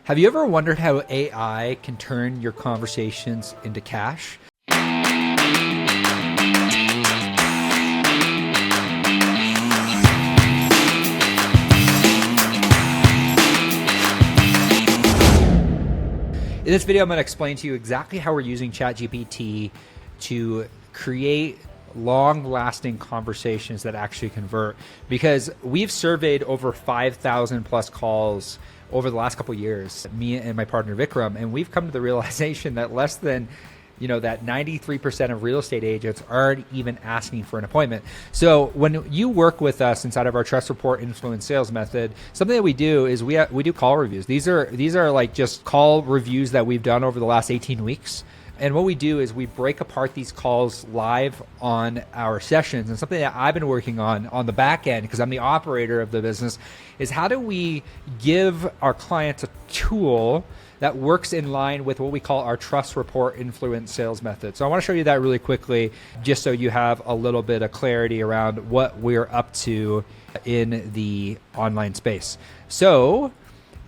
Have you ever wondered how AI can turn your conversations into cash? In this video, I'm going to explain to you exactly how we're using ChatGPT to create long-lasting conversations that actually convert, because we've surveyed over 5,000 plus calls over the last couple of years, me and my partner Vikram, and we've come to the realization that less than that 93% of real estate agents aren't even asking for an appointment. So when you work with us inside of our Trust Report Influence Sales Method, something that we do is we do call reviews. These are like just call reviews that we've done over the last 18 weeks. And what we do is we break apart these calls live on our sessions. And something that I've been working on the back end, because I'm the operator of the business, is how do we give our clients a tool that works in line with what we call our Trust Report Influence Sales Method. So I want to show you that really quickly, just so you have a little bit of clarity around what we're up to in the online space. So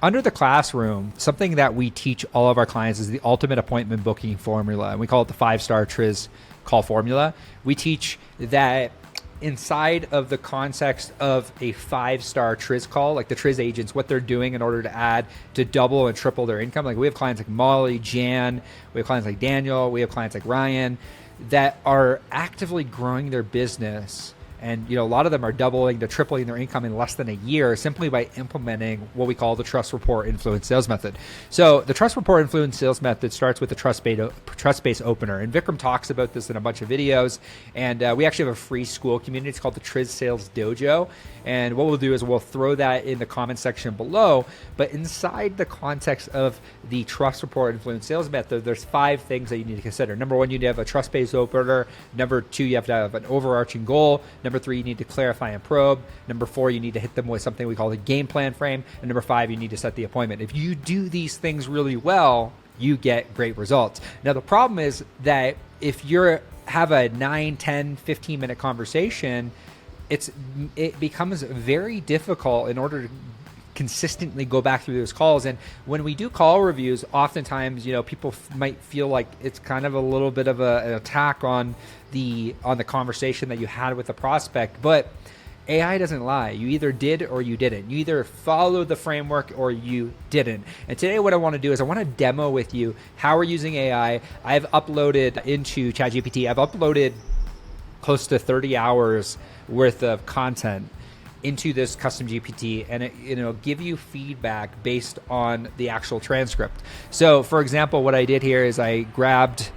under the classroom, something that we teach all of our clients is the ultimate appointment booking formula. And we call it the 5-star TRIZ call formula. We teach that inside of the context of a 5-star TRIZ call, like the TRIZ agents, what they're doing in order to double and triple their income. Like we have clients like Molly, Jan, we have clients like Daniel, we have clients like Ryan that are actively growing their business. And a lot of them are doubling to tripling their income in less than a year simply by implementing what we call the Trust Report Influence Sales Method. So the Trust Report Influence Sales Method starts with the trust-based opener. And Vikram talks about this in a bunch of videos. And we actually have a free school community. It's called the TRIZ Sales Dojo. And what we'll do is we'll throw that in the comment section below. But inside the context of the Trust Report Influence Sales Method, there's 5 things that you need to consider. Number 1, you need to have a trust-based opener. Number 2, you have to have an overarching goal. Number 3, you need to clarify and probe. Number 4, you need to hit them with something we call the game plan frame. And number 5, you need to set the appointment. If you do these things really well, you get great results. Now, the problem is that if you have a 9, 10, 15-minute conversation, it becomes very difficult in order to consistently go back through those calls. And when we do call reviews, oftentimes, people might feel like it's kind of a little bit of an attack on the conversation that you had with the prospect. But AI doesn't lie. You either did or you didn't. You either followed the framework or you didn't. And today what I want to do is I want to demo with you how we're using AI. I've uploaded into ChatGPT, I've uploaded close to 30 hours worth of content into this custom GPT, and it'll give you feedback based on the actual transcript. So for example, what I did here is I grabbed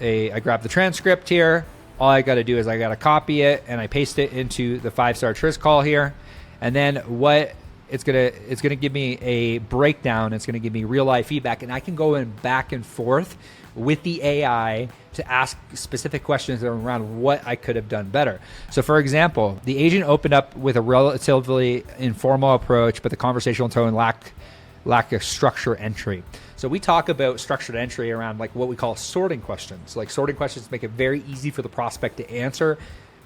the transcript here. All I got to do is I got to copy it and I paste it into the 5-star TRIZ call here. And then what it's gonna give me a breakdown. It's gonna give me real life feedback, and I can go in back and forth with the AI to ask specific questions around what I could have done better. So for example, the agent opened up with a relatively informal approach, but the conversational tone lacked a structure entry. So we talk about structured entry around like what we call sorting questions. Like sorting questions make it very easy for the prospect to answer,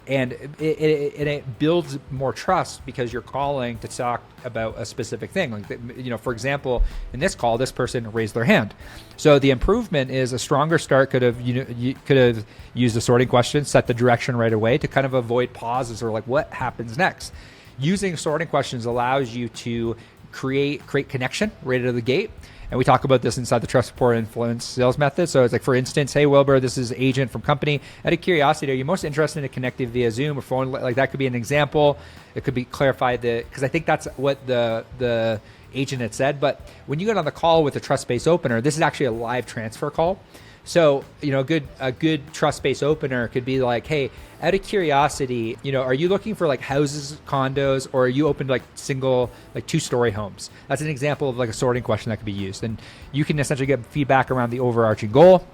and it builds more trust because you're calling to talk about a specific thing. Like, for example, in this call, this person raised their hand. So the improvement is a stronger start could have used the sorting question, set the direction right away to kind of avoid pauses or like what happens next. Using sorting questions allows you to create connection right out of the gate. And we talk about this inside the Trust Report Influence Sales Method. So it's like, for instance, hey, Wilbur, this is agent from company. Out of curiosity, are you most interested in connecting via Zoom or phone? Like that could be an example. It could be clarified because I think that's what the agent had said. But when you get on the call with a trust-based opener, this is actually a live transfer call. So, a good trust-based opener could be like, hey, out of curiosity, are you looking for like houses, condos, or are you open to like single, like 2-story homes? That's an example of like a sorting question that could be used. And you can essentially get feedback around the overarching goal.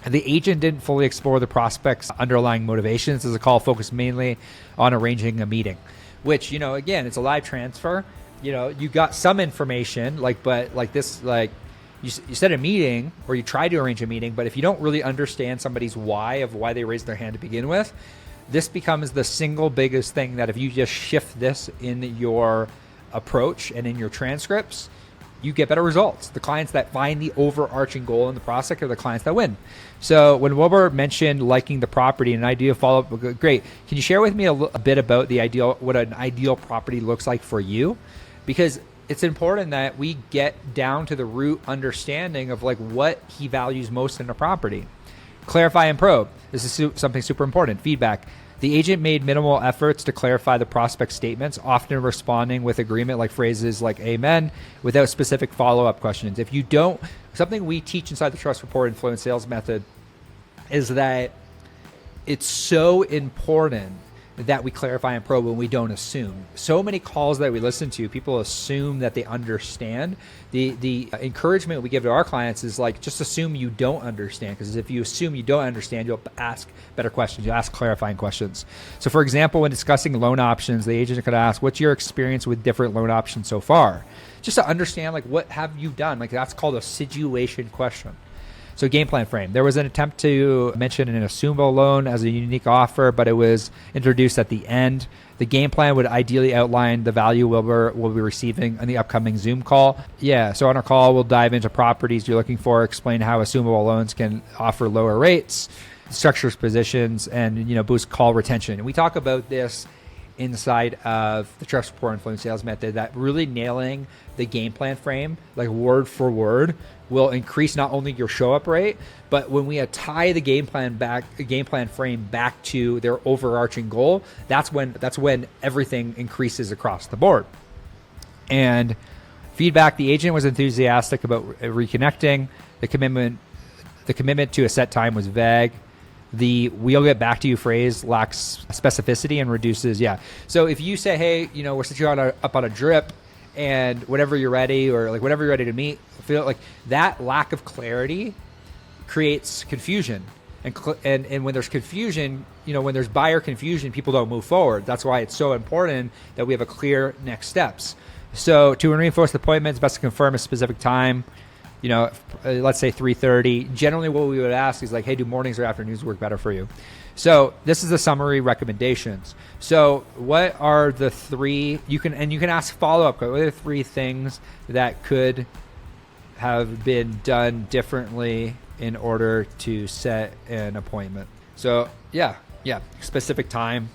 And the agent didn't fully explore the prospect's underlying motivations as a call focused mainly on arranging a meeting, which, again, it's a live transfer. You got some information, but you set a meeting or you try to arrange a meeting, but if you don't really understand somebody's why they raised their hand to begin with, this becomes the single biggest thing that if you just shift this in your approach and in your transcripts, you get better results. The clients that find the overarching goal in the prospect are the clients that win. So when Wilbur mentioned liking the property and an ideal follow-up, great. Can you share with me a bit about what an ideal property looks like for you? Because it's important that we get down to the root understanding of like what he values most in a property. Clarify and probe. This is something super important. Feedback. The agent made minimal efforts to clarify the prospect statements, often responding with agreement like phrases like amen, without specific follow-up questions. If you don't, something we teach inside the Trust Report Influence Sales Method is that it's so important that we clarify and probe when we don't assume. So many calls that we listen to, people assume that they understand. The encouragement we give to our clients is like, just assume you don't understand, because if you assume you don't understand, you'll ask better questions. You'll ask clarifying questions. So for example, when discussing loan options, the agent could ask, what's your experience with different loan options so far? Just to understand, like, what have you done? Like, that's called a situation question. So game plan frame. There was an attempt to mention an assumable loan as a unique offer, but it was introduced at the end. The game plan would ideally outline the value we'll be receiving on the upcoming Zoom call. Yeah, so on our call, we'll dive into properties you're looking for, explain how assumable loans can offer lower rates, structures positions, and boost call retention. And we talk about this inside of the Trust Report Influence Sales Method, that really nailing the game plan frame, like word for word, will increase not only your show up rate, but when we tie the game plan frame back to their overarching goal, that's when everything increases across the board. And feedback, the agent was enthusiastic about reconnecting. The commitment to a set time was vague. The "we'll get back to you" phrase lacks specificity and reduces. Yeah. So if you say, hey, we're situated up on a drip, and whenever you're ready, or like whenever you're ready to meet, feel like that lack of clarity creates confusion. And when there's confusion, when there's buyer confusion, people don't move forward. That's why it's so important that we have a clear next steps. So to reinforce the appointment, it's best to confirm a specific time. Let's say 3:30. Generally, what we would ask is like, hey, do mornings or afternoons work better for you? So this is the summary recommendations. So what are the three, you can ask follow-up, what are the three things that could have been done differently in order to set an appointment? So yeah, specific time,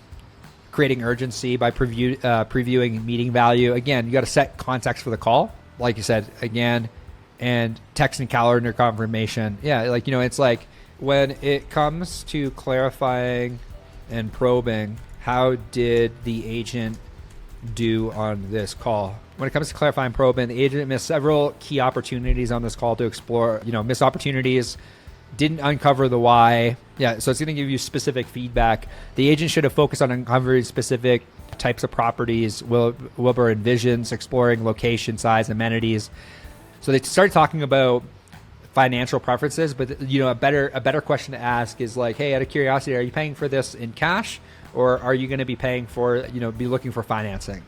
creating urgency by previewing meeting value. Again, you got to set context for the call, like you said, again, and text and calendar confirmation. Yeah, it's like when it comes to clarifying and probing, how did the agent do on this call? When it comes to clarifying and probing, the agent missed several key opportunities on this call to explore, missed opportunities, didn't uncover the why. Yeah, so it's going to give you specific feedback. The agent should have focused on uncovering specific types of properties Wilbur envisions, exploring location, size, amenities. So they started talking about financial preferences, but a better question to ask is like, hey, out of curiosity, are you paying for this in cash, or are you going to be paying for, be looking for financing?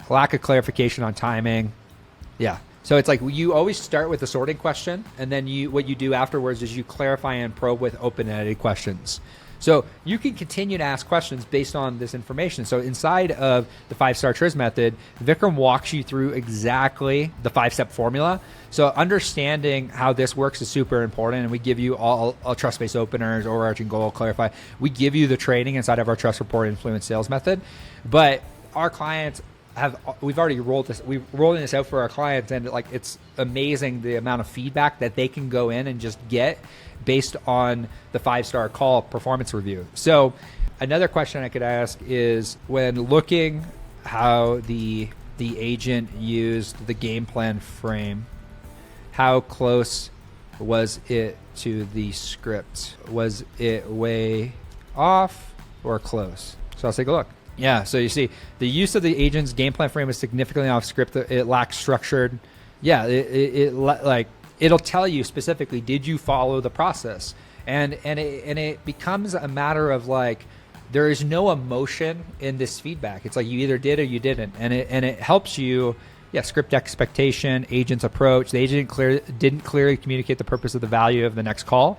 Lack of clarification on timing. Yeah. So it's like you always start with a sorting question, and then what you do afterwards is you clarify and probe with open-ended questions. So you can continue to ask questions based on this information. So inside of the 5-star TRIZ method, Vikram walks you through exactly the 5-step formula. So understanding how this works is super important, and we give you all trust-based openers, overarching goal, clarify. We give you the training inside of our Trust Report Influence Sales Method, but our clients we've already rolled this out for our clients, and it's amazing the amount of feedback that they can go in and just get based on the 5-star call performance review. So another question I could ask is, when looking how the agent used the game plan frame, how close was it to the script? Was it way off or close? So let's take a look. Yeah, so you see the use of the agent's game plan frame is significantly off script. It lacks structured. Yeah, it'll tell you specifically, did you follow the process? And it becomes a matter of like, there is no emotion in this feedback. It's like you either did or you didn't, and it helps you. Yeah, script expectation, agent's approach. The agent didn't clearly communicate the purpose of the value of the next call,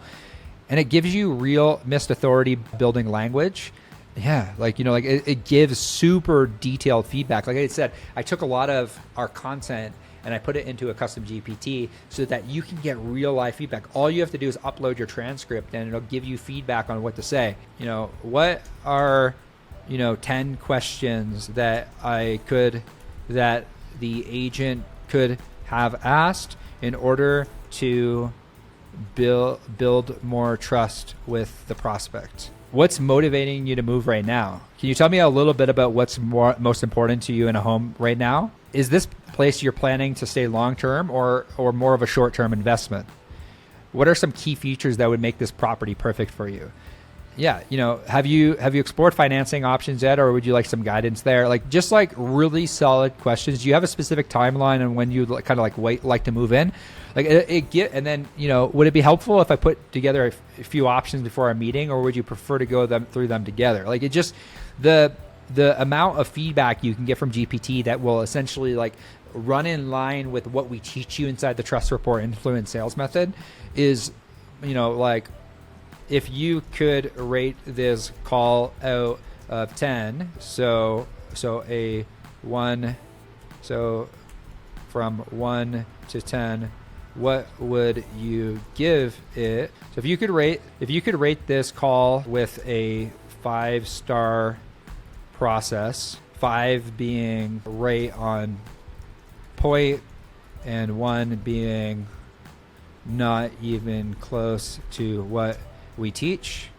and it gives you real missed authority building language. Yeah, it gives super detailed feedback. Like I said, I took a lot of our content and I put it into a custom GPT so that you can get real life feedback. All you have to do is upload your transcript and it'll give you feedback on what to say. What are 10 questions that that the agent could have asked in order to build more trust with the prospect. What's motivating you to move right now? Can you tell me a little bit about what's most important to you in a home right now? Is this place you're planning to stay long-term or more of a short-term investment? What are some key features that would make this property perfect for you? Yeah, have you explored financing options yet, or would you like some guidance there? Just really solid questions. Do you have a specific timeline on when you kind of like to move in? And then would it be helpful if I put together a few options before our meeting, or would you prefer to go through them together? The amount of feedback you can get from GPT that will essentially run in line with what we teach you inside the Trust Rapport Influence Sales Method is, if you could rate this call out of 10, so from 1 to 10, what would you give it? So if you could rate this call with a 5-star process, 5 being right on point and 1 being not even close to what we teach,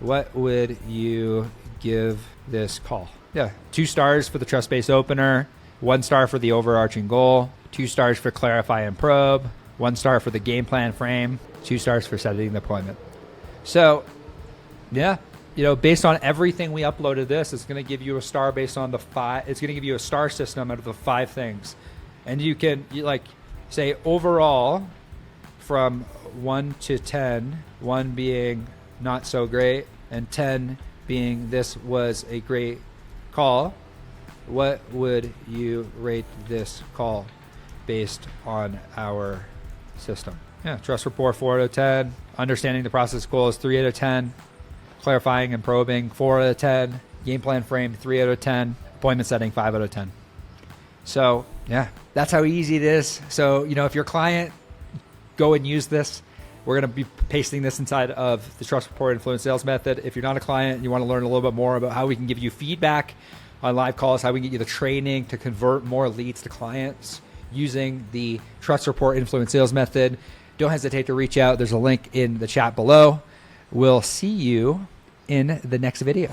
what would you give this call? Yeah, 2 stars for the trust-based opener, 1 star for the overarching goal, 2 stars for clarify and probe, 1 star for the game plan frame, 2 stars for setting the appointment. So, yeah, based on everything we uploaded this, it's going to give you a star based on the 5. It's going to give you a star system out of the 5 things. And you can say overall from 1 to 10, 1 being not so great and 10 being this was a great call. What would you rate this call based on our system? Yeah, trust rapport 4 out of 10, understanding the process goal is 3 out of 10, clarifying and probing 4 out of 10, game plan frame 3 out of 10, appointment setting 5 out of 10. So yeah, that's how easy it is. So if your client, go and use this. We're going to be pasting this inside of the Trust Rapport Influence Sales Method. If you're not a client and you want to learn a little bit more about how we can give you feedback on live calls, how we can get you the training to convert more leads to clients using the Trust Rapport Influence Sales Method, don't hesitate to reach out. There's a link in the chat below. We'll see you in the next video.